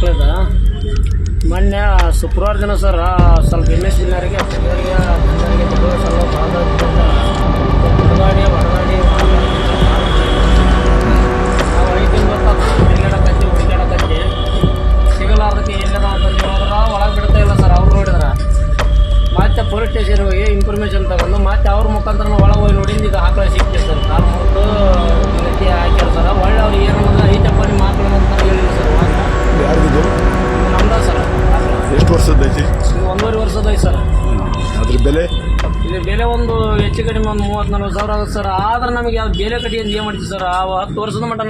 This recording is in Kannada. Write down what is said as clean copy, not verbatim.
ಆಕಳದ ಮೊನ್ನೆ ಶುಕ್ರವಾರ ದಿನ ಸರ್ ಸ್ವಲ್ಪ MSBನವರಿಗೆ ಸ್ವಲ್ಪ ಹೊಡೆದಾಡಿ ನಾವು 5 ತಿಂಗಳು ಹುಡುಗಾಡಕತ್ತಿ ಸಿಗಲಾರ್ದಕ್ಕೆ ಎಲ್ಲದ ಅಂತಂದು ಹೋದ್ರೆ ಒಳಗೆ ಬಿಡ್ತಾ ಇಲ್ಲ ಸರ್. ಅವ್ರು ನೋಡಿದ್ರೆ ಮತ್ತೆ ಪೊಲೀಸ್ ಸ್ಟೇಷನ್ ಹೋಗಿ ಇನ್ಫಾರ್ಮೇಷನ್ ತಗೊಂಡು ಮತ್ತೆ ಅವ್ರ ಮುಖಾಂತರ ಒಳಗೆ ಹೋಗಿ ನೋಡಿದ್ದು ಇದು ಆಕಳ ಸಿಕ್ಕಿದೆ ಸರ್. ಕಾಲು ಮುರಿದು ಗಟ್ಟಿ ಹಾಕ್ಯಾರ ಸರ್. ಒಳ್ಳೆ ಅವ್ರು ಏನನ್ನೋದು ಐತಪ್ಪ ನಿಮ್ಮ ಆಕಳ ಅಂತ ಹೇಳಿಲ್ಲ ಸರ್. ಯಾರ್ದು ನಮ್ದ ಸರ್. ಎಷ್ಟು ವರ್ಷದೈತಿ? 1.5 ವರ್ಷದ ಐತೆ ಸರ್. ಅದ್ರ ಬೆಲೆ ಇದು ಬೆಲೆ ಒಂದು ಹೆಚ್ಚು ಕಡಿಮೆ ಒಂದು 30-40 ಸಾವಿರ ಆಗುತ್ತೆ ಸರ್. ಆದ್ರೆ ನಮಗೆ ಯಾವ ಬೆಲೆ ಕಟ್ಟಿ ಅಂತ ಏನು ಮಾಡ್ತೀವಿ ಸರ್. 10 ವರ್ಷದ ಮಟ್ಟ